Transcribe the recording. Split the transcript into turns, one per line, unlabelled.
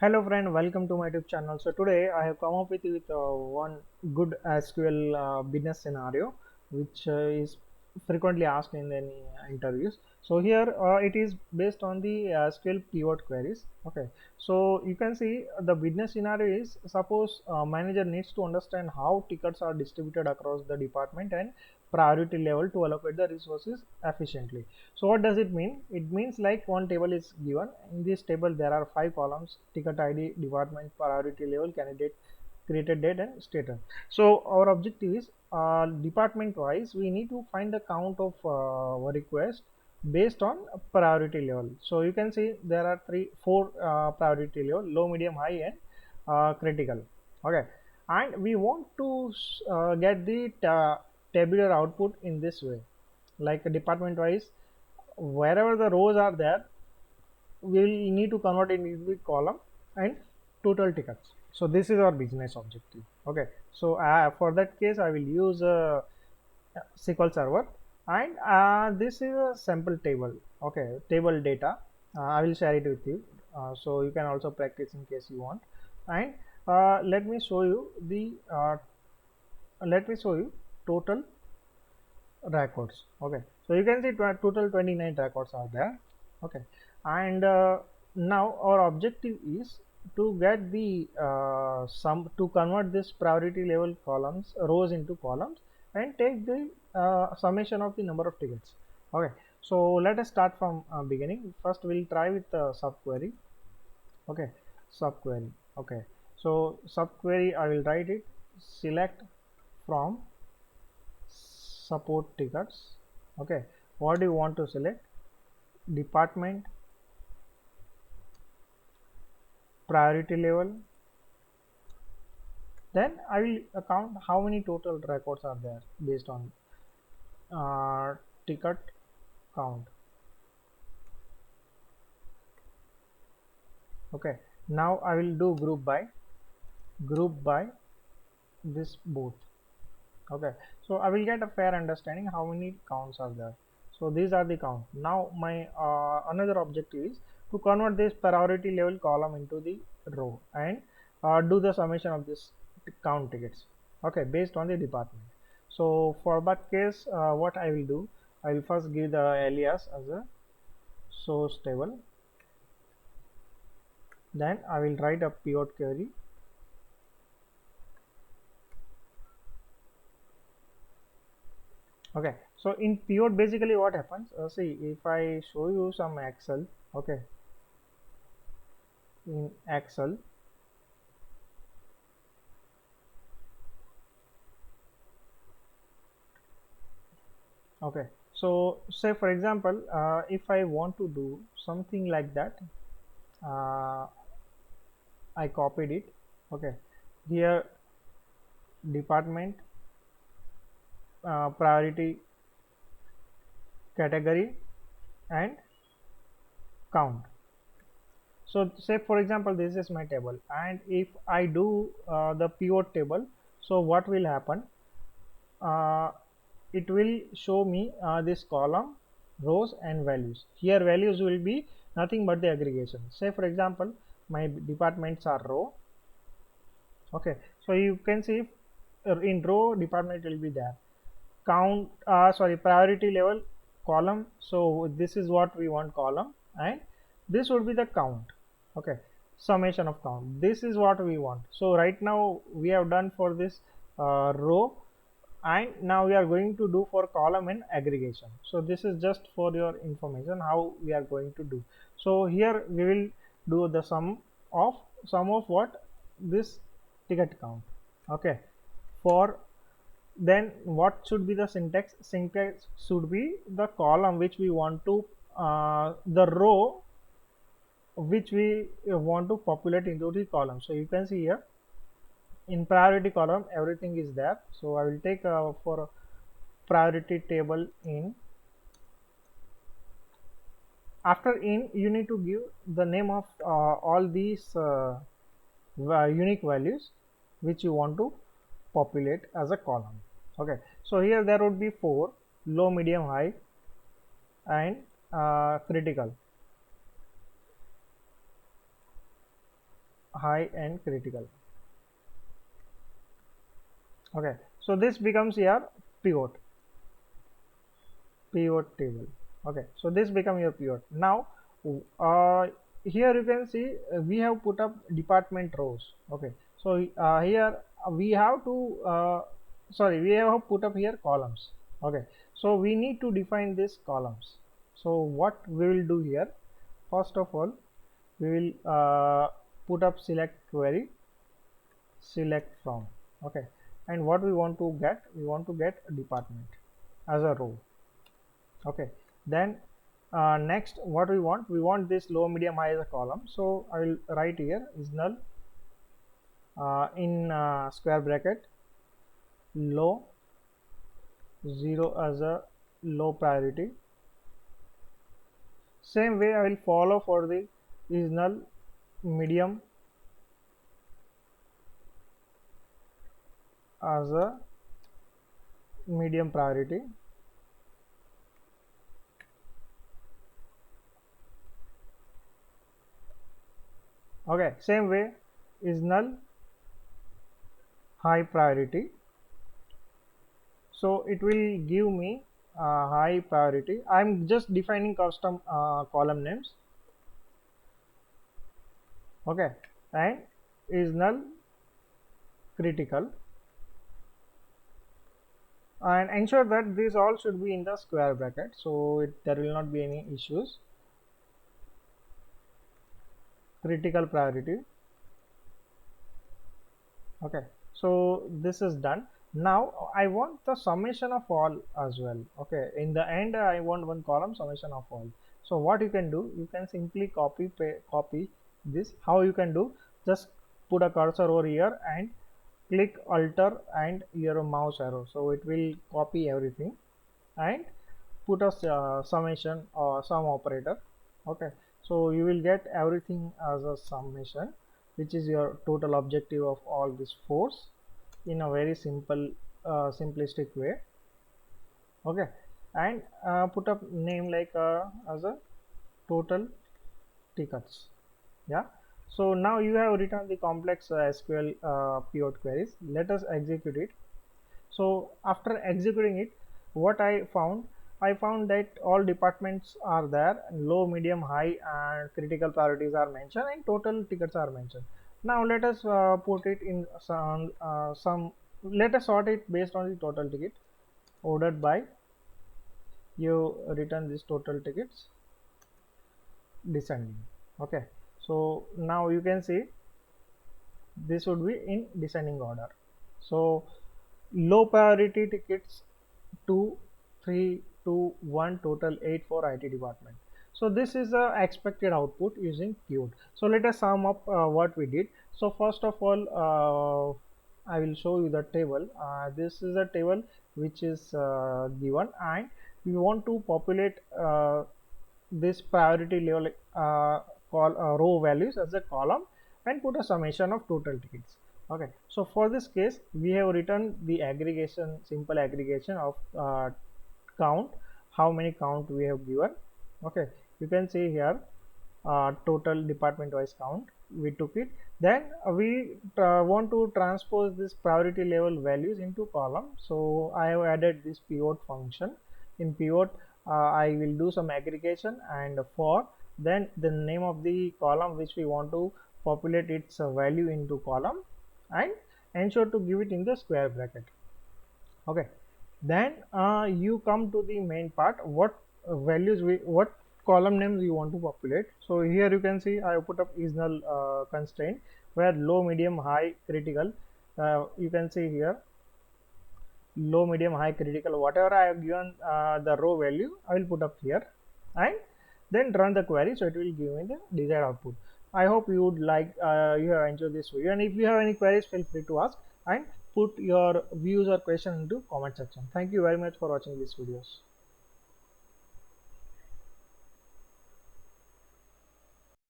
Hello friend, welcome to my YouTube channel. So today I have come up with one good SQL business scenario which is frequently asked in any interviews. So here it is based on the SQL pivot queries. Okay, so you can see the business scenario is suppose manager needs to understand how tickets are distributed across the department and priority level to allocate the resources efficiently. So what does it mean? It means like one table is given. In this table there are 5 columns: ticket ID, department, priority level, candidate, created date and status. So our objective is department wise we need to find the count of request based on priority level. So you can see there are four priority level: low, medium, high and critical. Okay, and we want to get the tabular output in this way, like department wise wherever the rows are there we will need to convert it into the column and total tickets. So this is our business objective. Okay, so for that case I will use SQL server, and this is a sample table. Okay, table data. I will share it with you, so you can also practice in case you want. And let me show you the total records. Okay, so you can see total 29 records are there. Okay, and now our objective is to get the sum, to convert this priority level columns rows into columns and take the summation of the number of tickets. Okay, so let us start from beginning. First we'll try with the subquery. Okay, subquery. Okay, so subquery I will write it: select from support tickets. Okay, what do you want to select? Department, priority level. Then I will count how many total records are there based on ticket count. Okay, now I will do group by this both. Okay, so I will get a fair understanding how many counts are there. So these are the count. Now my another objective is to convert this priority level column into the row and do the summation of this count tickets. Okay, based on the department. So for that case what I will do, I will first give the alias as a source table. Then I will write a pivot query. Okay, so in pivot basically what happens, see if I show you some Excel. Okay, in Excel, okay, so say for example if I want to do something like that, uh, I copied it. Okay, here department, priority, category and count. So say for example this is my table, and if I do the pivot table, so what will happen, uh, it will show me this column, rows and values. Here values will be nothing but the aggregation. Say for example my departments are row. Okay, so you can see in row department will be there, count sorry, priority level column. So this is what we want, column, and this would be the count. Okay, summation of count, this is what we want. So right now we have done for this row, and now we are going to do for column and aggregation. So this is just for your information how we are going to do. So here we will do the sum of what, this ticket count. Okay, for then what should be the syntax should be the column which we want to the row which we want to populate into the column. So you can see here in priority column everything is there. So I will take for priority table in. After in you need to give the name of all these unique values which you want to populate as a column. Okay, so here there would be 4: low, medium, high and critical. high and critical. Okay, so this becomes your pivot pivot table. Okay, so this become your pivot. Now uh, here you can see we have put up department rows. Okay, so here we have to sorry, we have put up here columns. Okay, so we need to define these columns. So what we will do here, first of all, we will put up select query, select from. Okay, and what we want to get, we want to get department as a row. Okay, then next what we want this low medium high as a column. So I will write here is null in square bracket low 0 as a low priority. Same way I will follow for the is null medium as a medium priority. Okay, same way is null high priority. So it will give me high priority. I'm just defining custom column names. Okay, and is null critical, and ensure that these all should be in the square bracket, so there will not be any issues. Critical priority. Okay, so this is done. Now I want the summation of all as well. Okay, in the end I want one column summation of all. So what you can do, you can simply copy this. How you can do, just put a cursor over here and click alter and your mouse arrow, so it will copy everything and put a summation or sum operator. Okay, so you will get everything as a summation, which is your total objective of all these fours in a very simple simplistic way. Okay, and put up name like as a total tickets. Yeah, so now you have written the complex SQL pivot queries. Let us execute it. So after executing it, what I found that all departments are there, low, medium, high and critical priorities are mentioned and total tickets are mentioned. Now let us put it in some let us sort it based on the total ticket ordered by. You return these total tickets descending. Okay, so now you can see this would be in descending order. So low priority tickets 2, 3, 2, 1, total 8 for IT department. So this is the expected output using pivot. So let us sum up what we did. So first of all, I will show you the table. This is a table which is given, and we want to populate this priority level row values as a column and put a summation of total tickets. Okay, so for this case we have written the aggregation, simple aggregation of count, how many count we have given. Okay, you can see here total department wise count we took it. Then we want to transpose this priority level values into column, so I have added this pivot function. In pivot I will do some aggregation and for then the name of the column which we want to populate its value into column and ensure to give it in the square bracket. Okay, then you come to the main part, what what column names you want to populate. So here you can see I have put up is null constraint where low, medium, high, critical. You can see here low, medium, high, critical, whatever I have given the row value I will put up here and then run the query, so it will give me the desired output. I hope you would like you have enjoyed this video, and if you have any queries feel free to ask and put your views or question into comment section. Thank you very much for watching these videos.